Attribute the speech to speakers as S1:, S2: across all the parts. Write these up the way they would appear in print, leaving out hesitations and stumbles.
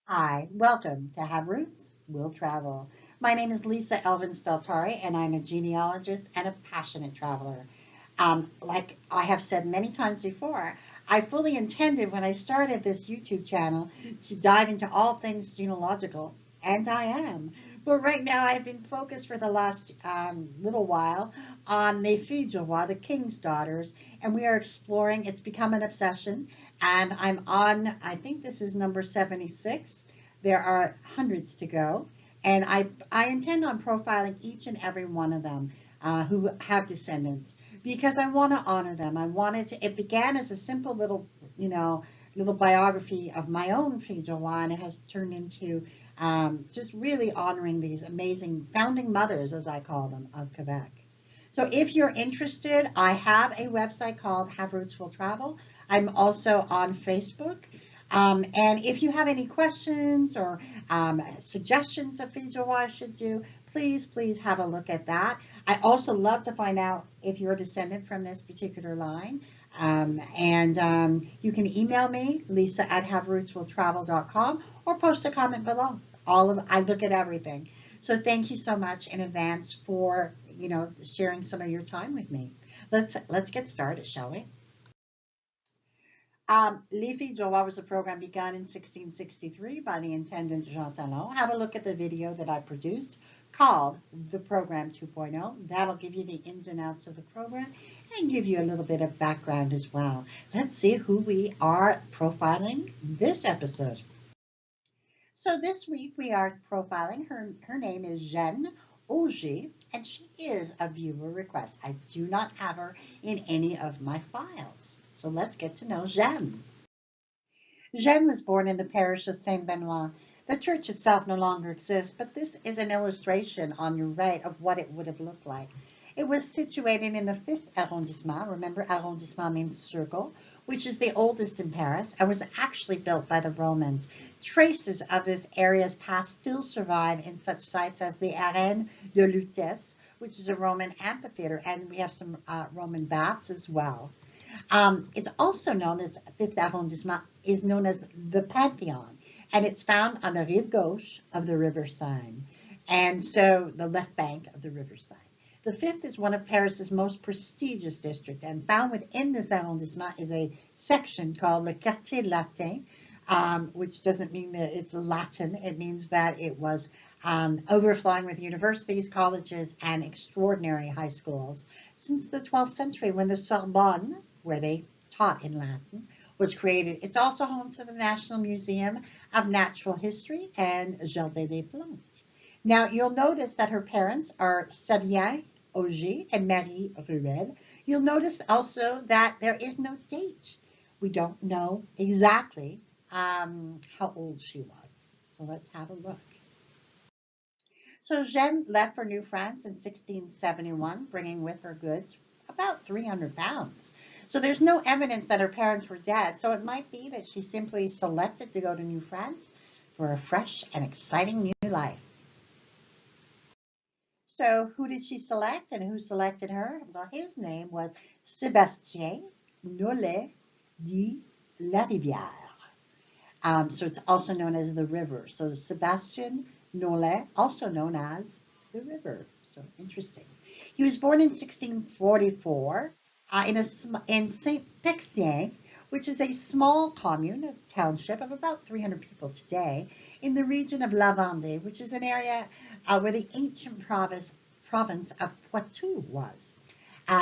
S1: Hi, welcome to Have Roots, We'll Travel. My name is Lisa Elvin Steltari, and I'm a genealogist and a passionate traveler. Like I have said many times before, I fully intended when I started this YouTube channel to dive into all things genealogical, and I am. But right now, I've been focused for the last little while on Les Filles du Roi, the King's Daughters, and we are exploring. It's become an obsession, and I'm on, I think this is number 76. There are hundreds to go, and I intend on profiling each and every one of them who have descendants because I want to honor them. I wanted to. It began as a simple little, little biography of my own fille de roi, and it has turned into just really honoring these amazing founding mothers, as I call them, of Quebec. So if you're interested, I have a website called Have Roots Will Travel. I'm also on Facebook. And if you have any questions or suggestions of things or what I should do, please have a look at that. I also love to find out if you're a descendant from this particular line. And you can email me, lisa@haverootswilltravel.com, or post a comment below. I look at everything. So thank you so much in advance for sharing some of your time with me. Let's get started, shall we? Les Filles du Roi was a program begun in 1663 by the intendant Jean Talon. Have a look at the video that I produced called The Program 2.0. That'll give you the ins and outs of the program and give you a little bit of background as well. Let's see who we are profiling this episode. So this week we are profiling her name is Jeanne Auger, and she is a viewer request. I do not have her in any of my files. So let's get to know Jeanne. Jeanne was born in the parish of Saint Benoit. The church itself no longer exists, but this is an illustration on your right of what it would have looked like. It was situated in the 5th arrondissement. Remember, arrondissement means circle, which is the oldest in Paris and was actually built by the Romans. Traces of this area's past still survive in such sites as the Arène de Lutèce, which is a Roman amphitheater, and we have some Roman baths as well. It's also known as Fifth Arrondissement is known as the Pantheon, and it's found on the rive gauche of the River Seine, and so the left bank of the River Seine. The fifth is one of Paris's most prestigious districts, and found within this arrondissement is a section called Le Quartier Latin, which doesn't mean that it's Latin. It means that it was overflowing with universities, colleges, and extraordinary high schools. Since the 12th century, when the Sorbonne, where they taught in Latin, was created, it's also home to the National Museum of Natural History and Jardin des Plantes. Now, you'll notice that her parents are Sabien Auger and Marie Ruel. You'll notice also that there is no date. We don't know exactly how old she was. So let's have a look. So Jeanne left for New France in 1671, bringing with her goods about 300 pounds. So there's no evidence that her parents were dead. So it might be that she simply selected to go to New France for a fresh and exciting new life. So who did she select and who selected her? Well, his name was Sébastien Nollet de la Rivière. So it's also known as the river. So Sebastian Nollet, also known as the river. So interesting. He was born in 1644 in Saint-Pexien, which is a small commune, a township of about 300 people today, in the region of La Vendée, which is an area where the ancient province of Poitou was.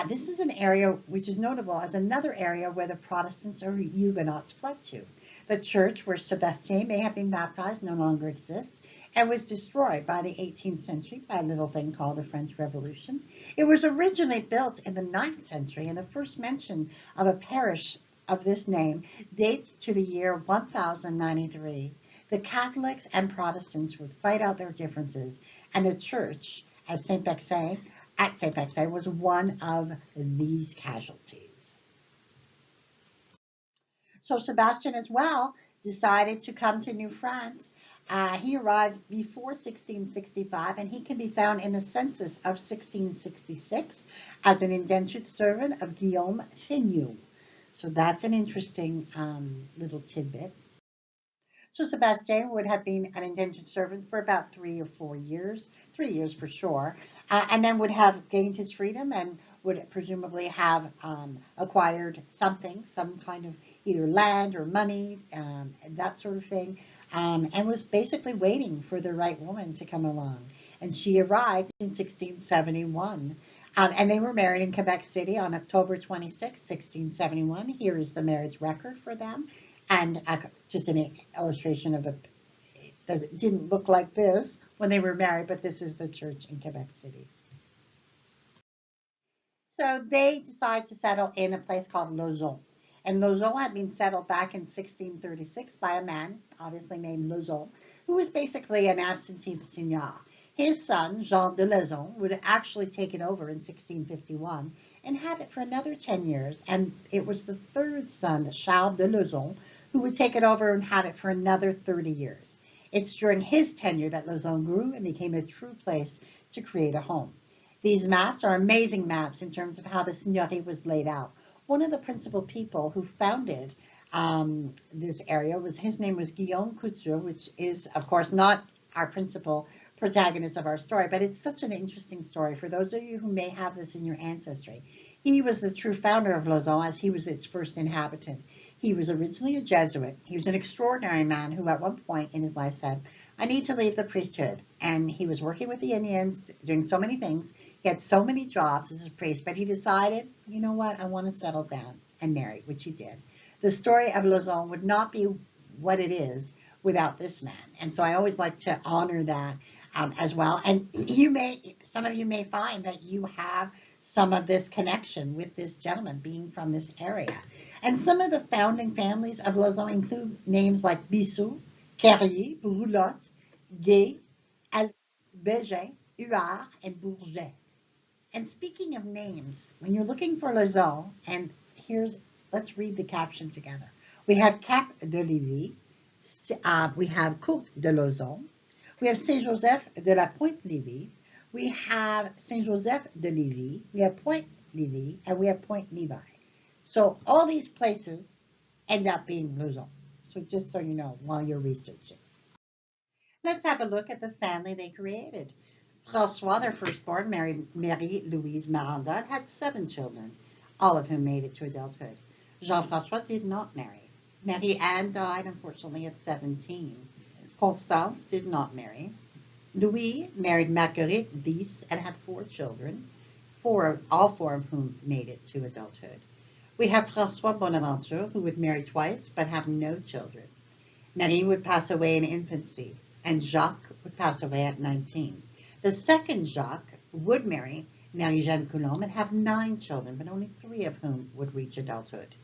S1: This is an area which is notable as another area where the Protestants or Huguenots fled to. The church where Sebastien may have been baptized no longer exists and was destroyed by the 18th century by a little thing called the French Revolution. It was originally built in the 9th century, and the first mention of a parish of this name dates to the year 1093. The Catholics and Protestants would fight out their differences, and the church at Saint-Pexin was one of these casualties. So Sebastian as well decided to come to New France. He arrived before 1665, and he can be found in the census of 1666 as an indentured servant of Guillaume Feigneux. So that's an interesting little tidbit. So Sebastien would have been an indentured servant for about 3 or 4 years, 3 years for sure, and then would have gained his freedom and would presumably have acquired something, some kind of either land or money, that sort of thing, and was basically waiting for the right woman to come along. And she arrived in 1671. And they were married in Quebec City on October 26, 1671. Here is the marriage record for them. And just an illustration of it didn't look like this when they were married, but this is the church in Quebec City. So they decided to settle in a place called Lauzon. And Lauzon had been settled back in 1636 by a man, obviously named Lauzon, who was basically an absentee seigneur. His son, Jean de Lauzon, would actually take it over in 1651 and have it for another 10 years. And it was the third son, Charles de Lauzon, who would take it over and have it for another 30 years. It's during his tenure that Lauzon grew and became a true place to create a home. These maps are amazing maps in terms of how the seigneurie was laid out. One of the principal people who founded this area his name was Guillaume Couture, which is, of course, not our principal protagonist of our story, but it's such an interesting story for those of you who may have this in your ancestry. He was the true founder of Lauzon as he was its first inhabitant. He was originally a Jesuit. He was an extraordinary man who at one point in his life said, I need to leave the priesthood. And he was working with the Indians, doing so many things. He had so many jobs as a priest, but he decided, you know what, I want to settle down and marry, which he did. The story of Lauzon would not be what it is without this man. And so I always like to honor that as well. And some of you may find that you have some of this connection with this gentleman being from this area. And some of the founding families of Lauzon include names like Bissot, Carrier, Roulotte, Gay, Bégin, Huard, and Bourget. And speaking of names, when you're looking for Lauzon, and let's read the caption together. We have Cap de Lévis, we have Côte de Lauzon, we have Saint-Joseph de la Pointe-Lévis, we have Saint-Joseph de Lévis, we have Pointe-Lévis, and we have Pointe-Lévis. So all these places end up being Lauzon. So just so you know while you're researching. Let's have a look at the family they created. François, their firstborn, married Marie-Louise Maranda, had 7 children, all of whom made it to adulthood. Jean-François did not marry. Marie-Anne died, unfortunately, at 17. Constance did not marry. Louis married Marguerite Bis and had 4 children, all four of whom made it to adulthood. We have François Bonaventure, who would marry twice but have no children. Marie would pass away in infancy, and Jacques would pass away at 19. The second Jacques would marry Marie-Jeanne Coulombe and have 9 children, but only 3 of whom would reach adulthood.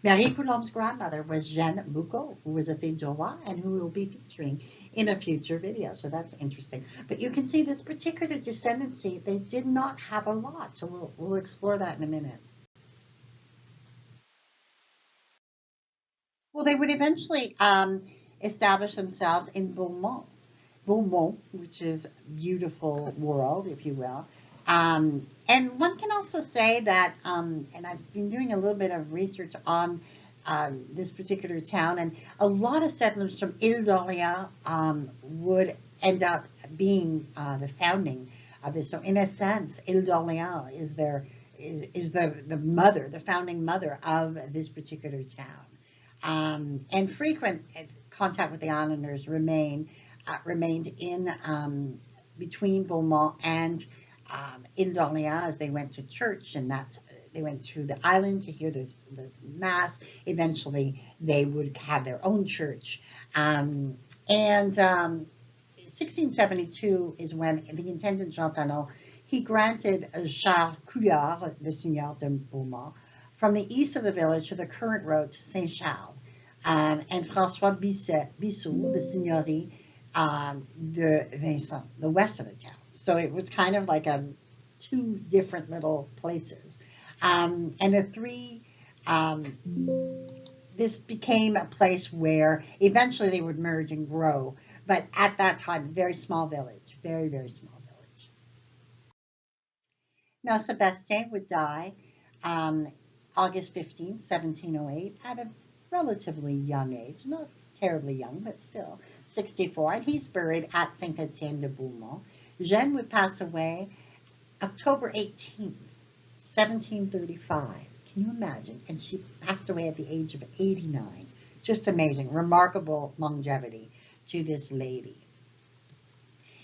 S1: Marie Coulombe's grandmother was Jeanne Auger, who was a fille du roi and who will be featuring in a future video. So that's interesting. But you can see this particular descendancy, they did not have a lot. So we'll explore that in a minute. Well, they would eventually establish themselves in Beaumont. Beaumont, which is beautiful world, if you will. And one can also say that, and I've been doing a little bit of research on this particular town, and a lot of settlers from Ile d'Orléans would end up being the founding of this. So in a sense, Ile d'Orléans is the mother, the founding mother of this particular town. And frequent contact with the islanders remained in between Beaumont and Ile d'Orléans as they went to church, and they went to the island to hear the mass. Eventually, they would have their own church. 1672 is when the intendant Jean Talon, he granted Charles Couillard, the seigneur de Beaumont, from the east of the village to the current road to Saint-Charles, and François Bissot, the seigneurie de Vincent, the west of the town. So it was kind of like 2 different little places. And the 3, this became a place where eventually they would merge and grow. But at that time, very small village, very, very small village. Now, Sebastien would die August 15, 1708, at a relatively young age, not terribly young, but still 64, and he's buried at Saint-Étienne-de-Beaumont. Jeanne would pass away October 18th, 1735. Can you imagine? And she passed away at the age of 89. Just amazing, remarkable longevity to this lady.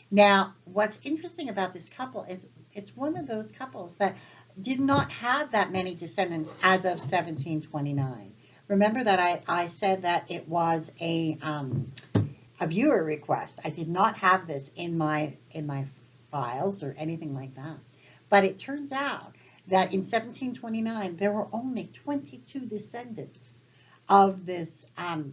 S1: Now, what's interesting about this couple is it's one of those couples that did not have that many descendants as of 1729. Remember that I said that it was a viewer request. I did not have this in my files or anything like that. But it turns out that in 1729 there were only 22 descendants of this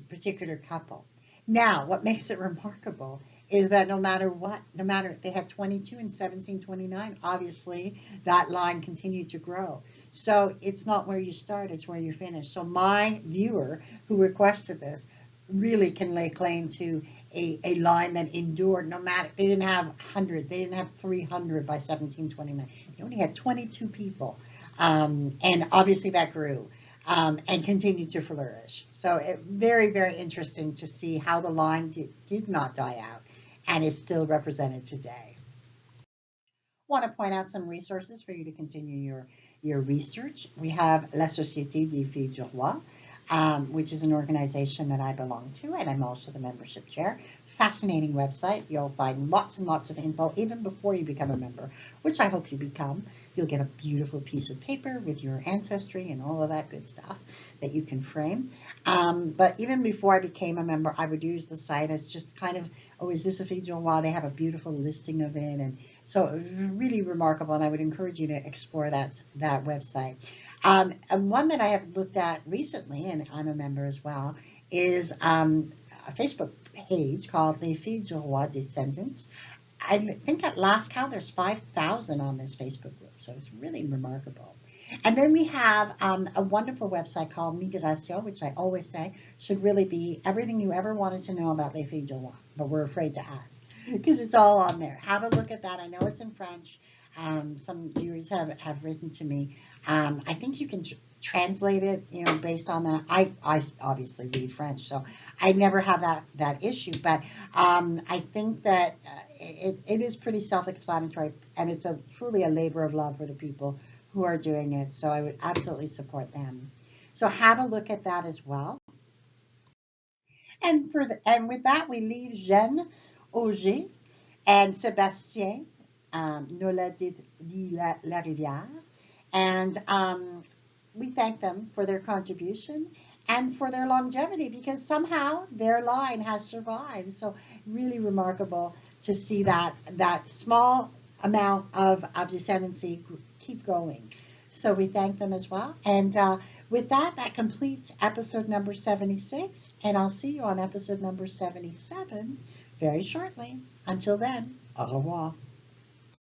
S1: particular couple. Now, what makes it remarkable is that no matter if they had 22 in 1729, obviously that line continued to grow. So it's not where you start, it's where you finish. So my viewer who requested this really can lay claim to a line that endured no matter, they didn't have 100, they didn't have 300 by 1729. They only had 22 people. And obviously that grew. And continued to flourish. So very, very interesting to see how the line did not die out and is still represented today. Want to point out some resources for you to continue your research. We have La Société des Filles du Roi, which is an organization that I belong to, and I'm also the membership chair. Fascinating website. You'll find lots and lots of info even before you become a member, which I hope you become. You'll get a beautiful piece of paper with your ancestry and all of that good stuff that you can frame. But even before I became a member, I would use the site as just kind of, oh, is this a Fille du Roi? They have a beautiful listing of it. And so really remarkable, and I would encourage you to explore that website. And one that I have looked at recently, and I'm a member as well, is a Facebook page called Les Filles du Roi Descendants. I think at last count there's 5,000 on this Facebook group, so it's really remarkable. And then we have a wonderful website called Migration, which I always say should really be everything you ever wanted to know about Les Filles du Roi, but we're afraid to ask because it's all on there. Have a look at that. I know it's in French. Some viewers have written to me. I think you can translate it, based on that. I obviously read French, so I never have that issue. But I think that it is pretty self-explanatory, and it's truly a labor of love for the people who are doing it. So I would absolutely support them. So have a look at that as well. And with that, we leave Jeanne Auger and Sébastien Nola de la Rivière, and we thank them for their contribution and for their longevity, because somehow their line has survived. So really remarkable to see that small amount of descendancy keep going. So we thank them as well. And with that completes episode number 76, and I'll see you on episode number 77 very shortly. Until then, au revoir.